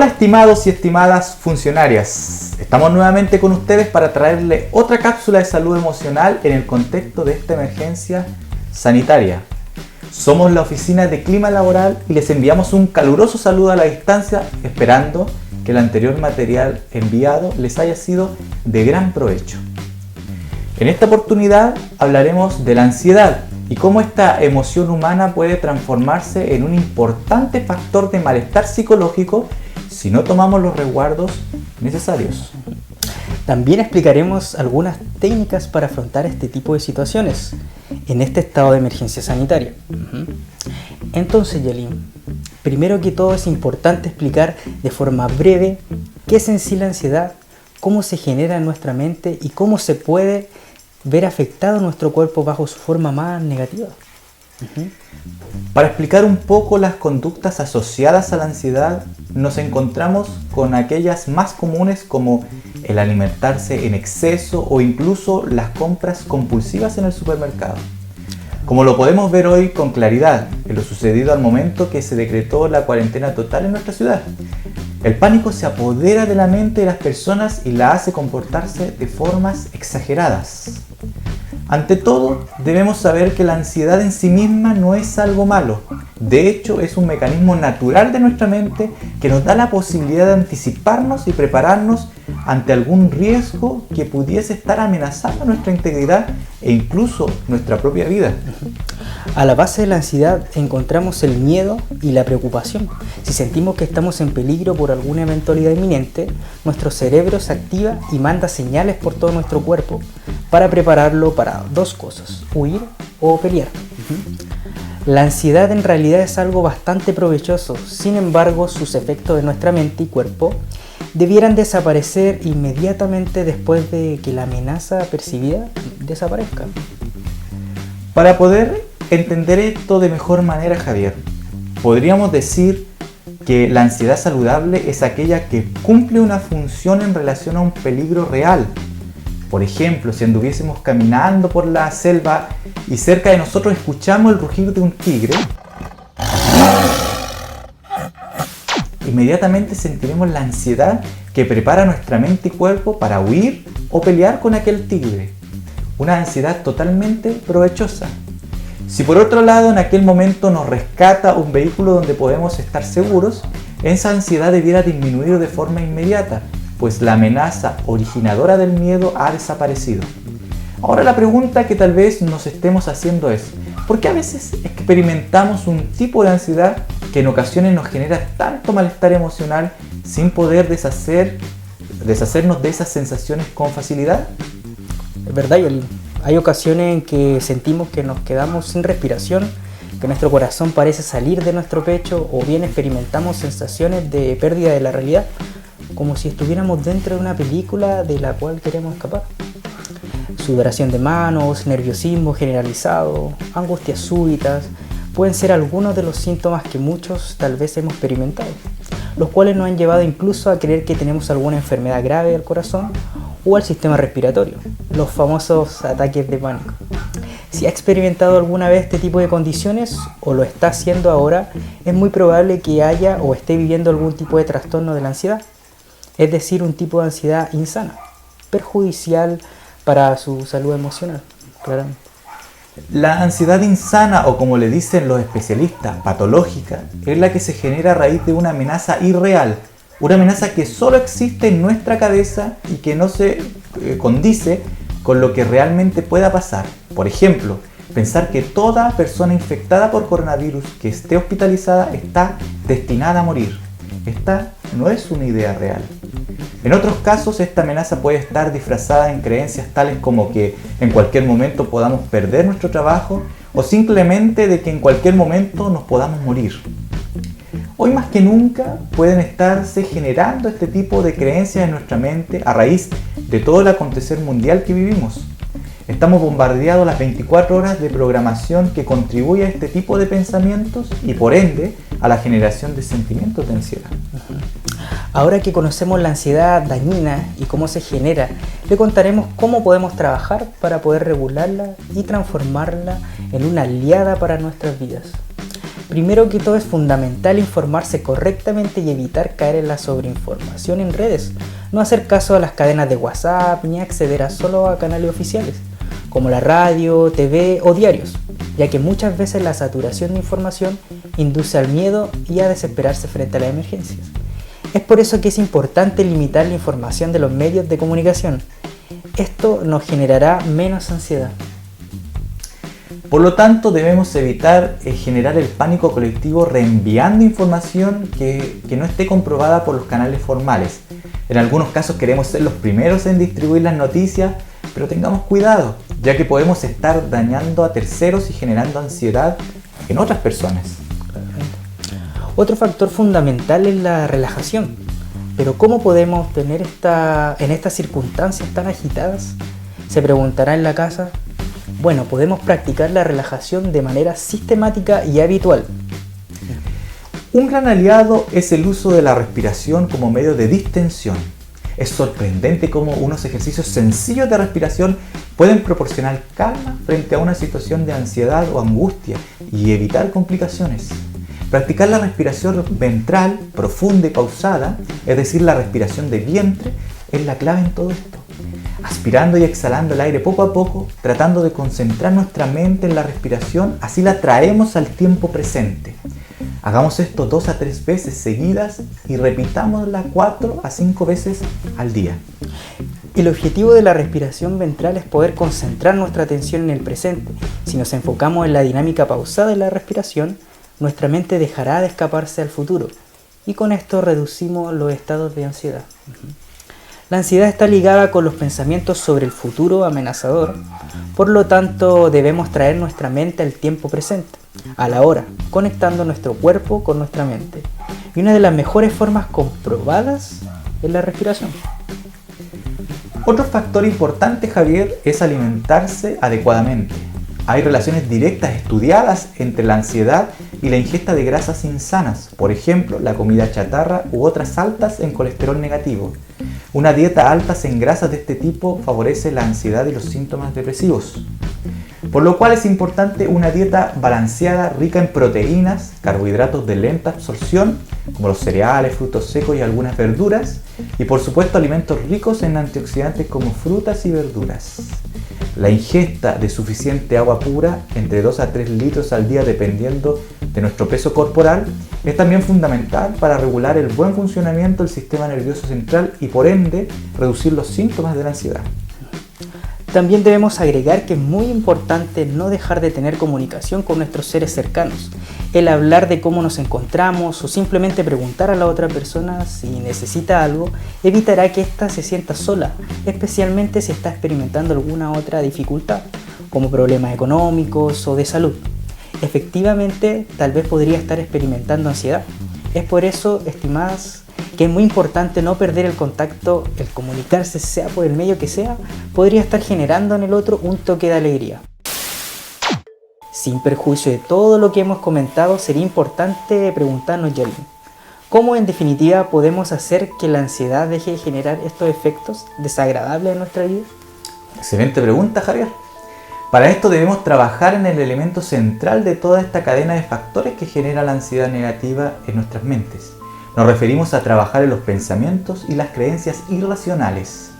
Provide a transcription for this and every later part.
Hola estimados y estimadas funcionarias, estamos nuevamente con ustedes para traerle otra cápsula de salud emocional en el contexto de esta emergencia sanitaria. Somos la Oficina de Clima Laboral y les enviamos un caluroso saludo a la distancia, esperando que el anterior material enviado les haya sido de gran provecho. En esta oportunidad hablaremos de la ansiedad y cómo esta emoción humana puede transformarse en un importante factor de malestar psicológico si no tomamos los resguardos necesarios. También explicaremos algunas técnicas para afrontar este tipo de situaciones en este estado de emergencia sanitaria. Entonces, Yalin, primero que todo es importante explicar de forma breve qué es en sí la ansiedad, cómo se genera en nuestra mente y cómo se puede ver afectado nuestro cuerpo bajo su forma más negativa. Para explicar un poco las conductas asociadas a la ansiedad, nos encontramos con aquellas más comunes como el alimentarse en exceso o incluso las compras compulsivas en el supermercado. Como lo podemos ver hoy con claridad en lo sucedido al momento que se decretó la cuarentena total en nuestra ciudad. El pánico se apodera de la mente de las personas y la hace comportarse de formas exageradas. Ante todo, debemos saber que la ansiedad en sí misma no es algo malo. De hecho, es un mecanismo natural de nuestra mente que nos da la posibilidad de anticiparnos y prepararnos ante algún riesgo que pudiese estar amenazando nuestra integridad e incluso nuestra propia vida. A la base de la ansiedad encontramos el miedo y la preocupación. Si sentimos que estamos en peligro por alguna eventualidad inminente, nuestro cerebro se activa y manda señales por todo nuestro cuerpo para prepararlo para dos cosas: huir o pelear. La ansiedad en realidad es algo bastante provechoso, sin embargo sus efectos en nuestra mente y cuerpo debieran desaparecer inmediatamente después de que la amenaza percibida desaparezca. Para poder entender esto de mejor manera, Javier, podríamos decir que la ansiedad saludable es aquella que cumple una función en relación a un peligro real. Por ejemplo, si anduviésemos caminando por la selva y cerca de nosotros escuchamos el rugir de un tigre, inmediatamente sentiremos la ansiedad que prepara nuestra mente y cuerpo para huir o pelear con aquel tigre. Una ansiedad totalmente provechosa. Si por otro lado en aquel momento nos rescata un vehículo donde podemos estar seguros, esa ansiedad debiera disminuir de forma inmediata, pues la amenaza originadora del miedo ha desaparecido. Ahora la pregunta que tal vez nos estemos haciendo es: ¿por qué a veces experimentamos un tipo de ansiedad que en ocasiones nos genera tanto malestar emocional sin poder deshacernos de esas sensaciones con facilidad? Es verdad, Yolín. Hay ocasiones en que sentimos que nos quedamos sin respiración, que nuestro corazón parece salir de nuestro pecho, o bien experimentamos sensaciones de pérdida de la realidad, como si estuviéramos dentro de una película de la cual queremos escapar. Sudoración de manos, nerviosismo generalizado, angustias súbitas, pueden ser algunos de los síntomas que muchos tal vez hemos experimentado, los cuales nos han llevado incluso a creer que tenemos alguna enfermedad grave del corazón o al sistema respiratorio, los famosos ataques de pánico. Si ha experimentado alguna vez este tipo de condiciones o lo está haciendo ahora, es muy probable que haya o esté viviendo algún tipo de trastorno de la ansiedad, es decir, un tipo de ansiedad insana, perjudicial para su salud emocional, claramente. La ansiedad insana, o como le dicen los especialistas, patológica, es la que se genera a raíz de una amenaza irreal, una amenaza que solo existe en nuestra cabeza y que no se condice con lo que realmente pueda pasar. Por ejemplo, pensar que toda persona infectada por coronavirus que esté hospitalizada está destinada a morir. Esta no es una idea real. En otros casos, esta amenaza puede estar disfrazada en creencias tales como que en cualquier momento podamos perder nuestro trabajo o simplemente de que en cualquier momento nos podamos morir. Hoy más que nunca pueden estarse generando este tipo de creencias en nuestra mente a raíz de todo el acontecer mundial que vivimos. Estamos bombardeados las 24 horas de programación que contribuye a este tipo de pensamientos y por ende a la generación de sentimientos de ansiedad. Ahora que conocemos la ansiedad dañina y cómo se genera, le contaremos cómo podemos trabajar para poder regularla y transformarla en una aliada para nuestras vidas. Primero que todo es fundamental informarse correctamente y evitar caer en la sobreinformación en redes. No hacer caso a las cadenas de WhatsApp ni acceder solo a canales oficiales, como la radio, TV o diarios, ya que muchas veces la saturación de información induce al miedo y a desesperarse frente a las emergencias. Es por eso que es importante limitar la información de los medios de comunicación. Esto nos generará menos ansiedad. Por lo tanto, debemos evitar generar el pánico colectivo reenviando información que no esté comprobada por los canales formales. En algunos casos queremos ser los primeros en distribuir las noticias, pero tengamos cuidado, ya que podemos estar dañando a terceros y generando ansiedad en otras personas. Otro factor fundamental es la relajación. Pero ¿cómo podemos obtener en estas circunstancias tan agitadas? Se preguntará en la casa. Bueno, podemos practicar la relajación de manera sistemática y habitual. Un gran aliado es el uso de la respiración como medio de distensión. Es sorprendente cómo unos ejercicios sencillos de respiración pueden proporcionar calma frente a una situación de ansiedad o angustia y evitar complicaciones. Practicar la respiración ventral, profunda y pausada, es decir, la respiración de vientre, es la clave en todo esto. Aspirando y exhalando el aire poco a poco, tratando de concentrar nuestra mente en la respiración, así la traemos al tiempo presente. Hagamos esto 2 a 3 veces seguidas y repitámosla 4 a 5 veces al día. El objetivo de la respiración ventral es poder concentrar nuestra atención en el presente. Si nos enfocamos en la dinámica pausada de la respiración, nuestra mente dejará de escaparse al futuro y con esto reducimos los estados de ansiedad. La ansiedad está ligada con los pensamientos sobre el futuro amenazador, por lo tanto debemos traer nuestra mente al tiempo presente, a la hora, conectando nuestro cuerpo con nuestra mente. Y una de las mejores formas comprobadas es la respiración. Otro factor importante, Javier, es alimentarse adecuadamente. Hay relaciones directas estudiadas entre la ansiedad y la ingesta de grasas insanas, por ejemplo, la comida chatarra u otras altas en colesterol negativo. Una dieta alta en grasas de este tipo favorece la ansiedad y los síntomas depresivos. Por lo cual es importante una dieta balanceada, rica en proteínas, carbohidratos de lenta absorción, como los cereales, frutos secos y algunas verduras, y por supuesto alimentos ricos en antioxidantes como frutas y verduras. La ingesta de suficiente agua pura, entre 2 a 3 litros al día dependiendo de nuestro peso corporal, es también fundamental para regular el buen funcionamiento del sistema nervioso central y por ende reducir los síntomas de la ansiedad. También debemos agregar que es muy importante no dejar de tener comunicación con nuestros seres cercanos. El hablar de cómo nos encontramos o simplemente preguntar a la otra persona si necesita algo evitará que ésta se sienta sola, especialmente si está experimentando alguna otra dificultad, como problemas económicos o de salud. Efectivamente, tal vez podría estar experimentando ansiedad. Es por eso, estimadas, que es muy importante no perder el contacto, el comunicarse, sea por el medio que sea, podría estar generando en el otro un toque de alegría. Sin perjuicio de todo lo que hemos comentado, sería importante preguntarnos, Yalin, ¿cómo en definitiva podemos hacer que la ansiedad deje de generar estos efectos desagradables en nuestra vida? Excelente pregunta, Javier. Para esto debemos trabajar en el elemento central de toda esta cadena de factores que genera la ansiedad negativa en nuestras mentes. Nos referimos a trabajar en los pensamientos y las creencias irracionales.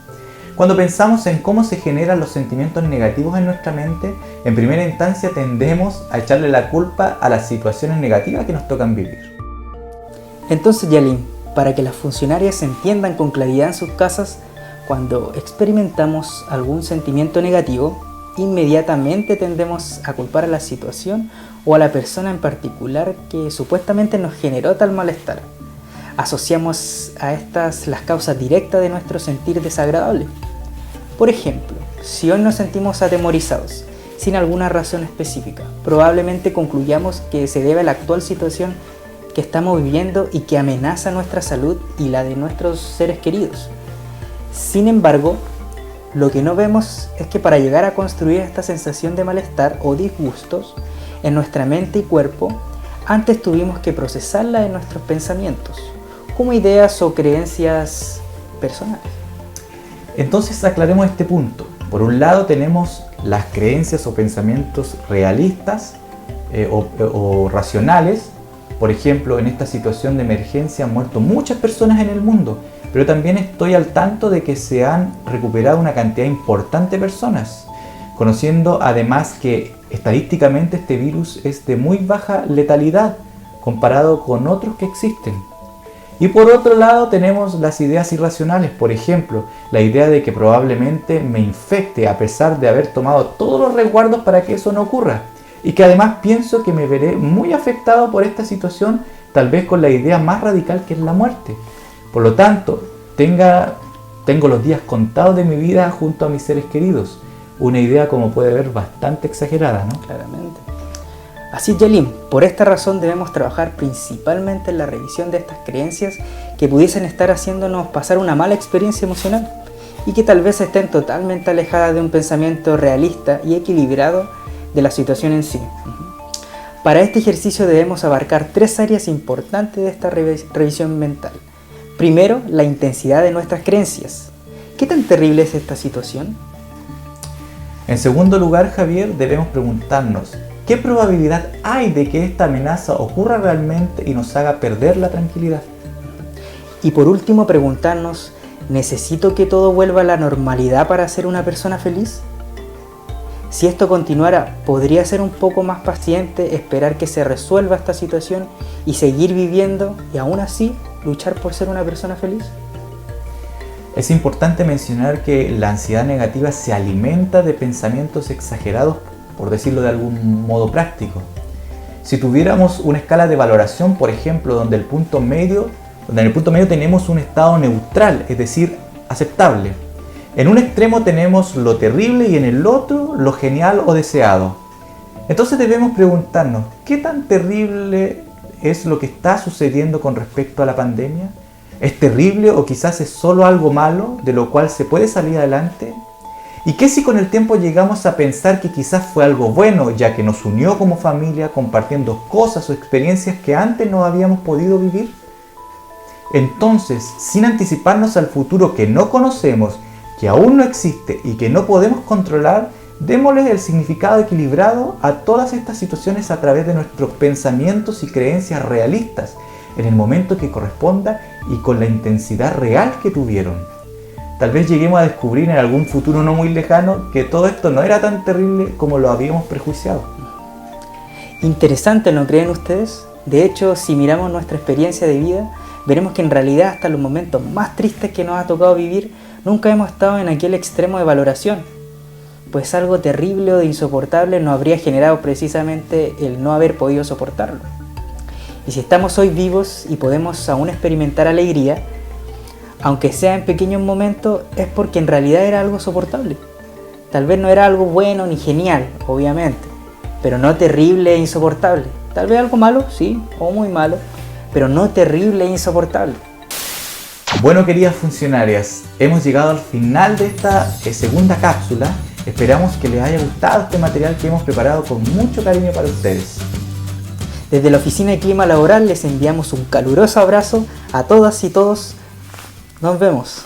Cuando pensamos en cómo se generan los sentimientos negativos en nuestra mente, en primera instancia tendemos a echarle la culpa a las situaciones negativas que nos tocan vivir. Entonces, Yalin, para que las funcionarias entiendan con claridad en sus casas, cuando experimentamos algún sentimiento negativo, inmediatamente tendemos a culpar a la situación o a la persona en particular que supuestamente nos generó tal malestar. Asociamos a estas las causas directas de nuestro sentir desagradable. Por ejemplo, si hoy nos sentimos atemorizados, sin alguna razón específica, probablemente concluyamos que se debe a la actual situación que estamos viviendo y que amenaza nuestra salud y la de nuestros seres queridos. Sin embargo, lo que no vemos es que para llegar a construir esta sensación de malestar o disgustos en nuestra mente y cuerpo, antes tuvimos que procesarla en nuestros pensamientos, como ideas o creencias personales. Entonces aclaremos este punto. Por un lado tenemos las creencias o pensamientos realistas, o racionales. Por ejemplo, en esta situación de emergencia han muerto muchas personas en el mundo, pero también estoy al tanto de que se han recuperado una cantidad importante de personas, conociendo además que estadísticamente este virus es de muy baja letalidad comparado con otros que existen. Y por otro lado tenemos las ideas irracionales, por ejemplo, la idea de que probablemente me infecte a pesar de haber tomado todos los resguardos para que eso no ocurra. Y que además pienso que me veré muy afectado por esta situación, tal vez con la idea más radical que es la muerte. Por lo tanto, tengo los días contados de mi vida junto a mis seres queridos. Una idea, como puede ver, bastante exagerada, ¿no? Claramente. Así, Yalim, por esta razón debemos trabajar principalmente en la revisión de estas creencias que pudiesen estar haciéndonos pasar una mala experiencia emocional y que tal vez estén totalmente alejadas de un pensamiento realista y equilibrado de la situación en sí. Para este ejercicio debemos abarcar 3 áreas importantes de esta revisión mental. Primero, la intensidad de nuestras creencias. ¿Qué tan terrible es esta situación? En segundo lugar, Javier, debemos preguntarnos ¿qué probabilidad hay de que esta amenaza ocurra realmente y nos haga perder la tranquilidad? Y por último, preguntarnos ¿necesito que todo vuelva a la normalidad para ser una persona feliz? Si esto continuara, ¿podría ser un poco más paciente, esperar que se resuelva esta situación y seguir viviendo y aún así luchar por ser una persona feliz? Es importante mencionar que la ansiedad negativa se alimenta de pensamientos exagerados, por decirlo de algún modo práctico. Si tuviéramos una escala de valoración, por ejemplo, donde en el punto medio tenemos un estado neutral, es decir, aceptable. En un extremo tenemos lo terrible y en el otro lo genial o deseado. Entonces debemos preguntarnos, ¿qué tan terrible es lo que está sucediendo con respecto a la pandemia? ¿Es terrible o quizás es solo algo malo de lo cual se puede salir adelante? ¿Y qué si con el tiempo llegamos a pensar que quizás fue algo bueno, ya que nos unió como familia compartiendo cosas o experiencias que antes no habíamos podido vivir? Entonces, sin anticiparnos al futuro que no conocemos, que aún no existe y que no podemos controlar, démosle el significado equilibrado a todas estas situaciones a través de nuestros pensamientos y creencias realistas, en el momento que corresponda y con la intensidad real que tuvieron. Tal vez lleguemos a descubrir en algún futuro no muy lejano que todo esto no era tan terrible como lo habíamos prejuiciado. Interesante, ¿no creen ustedes? De hecho, si miramos nuestra experiencia de vida, veremos que en realidad hasta los momentos más tristes que nos ha tocado vivir, nunca hemos estado en aquel extremo de valoración, pues algo terrible o de insoportable nos habría generado precisamente el no haber podido soportarlo. Y si estamos hoy vivos y podemos aún experimentar alegría, aunque sea en pequeños momentos, es porque en realidad era algo soportable. Tal vez no era algo bueno ni genial, obviamente, pero no terrible e insoportable. Tal vez algo malo, sí, o muy malo, pero no terrible e insoportable. Bueno, queridas funcionarias, hemos llegado al final de esta segunda cápsula. Esperamos que les haya gustado este material que hemos preparado con mucho cariño para ustedes. Desde la Oficina de Clima Laboral les enviamos un caluroso abrazo a todas y todos. Nos vemos.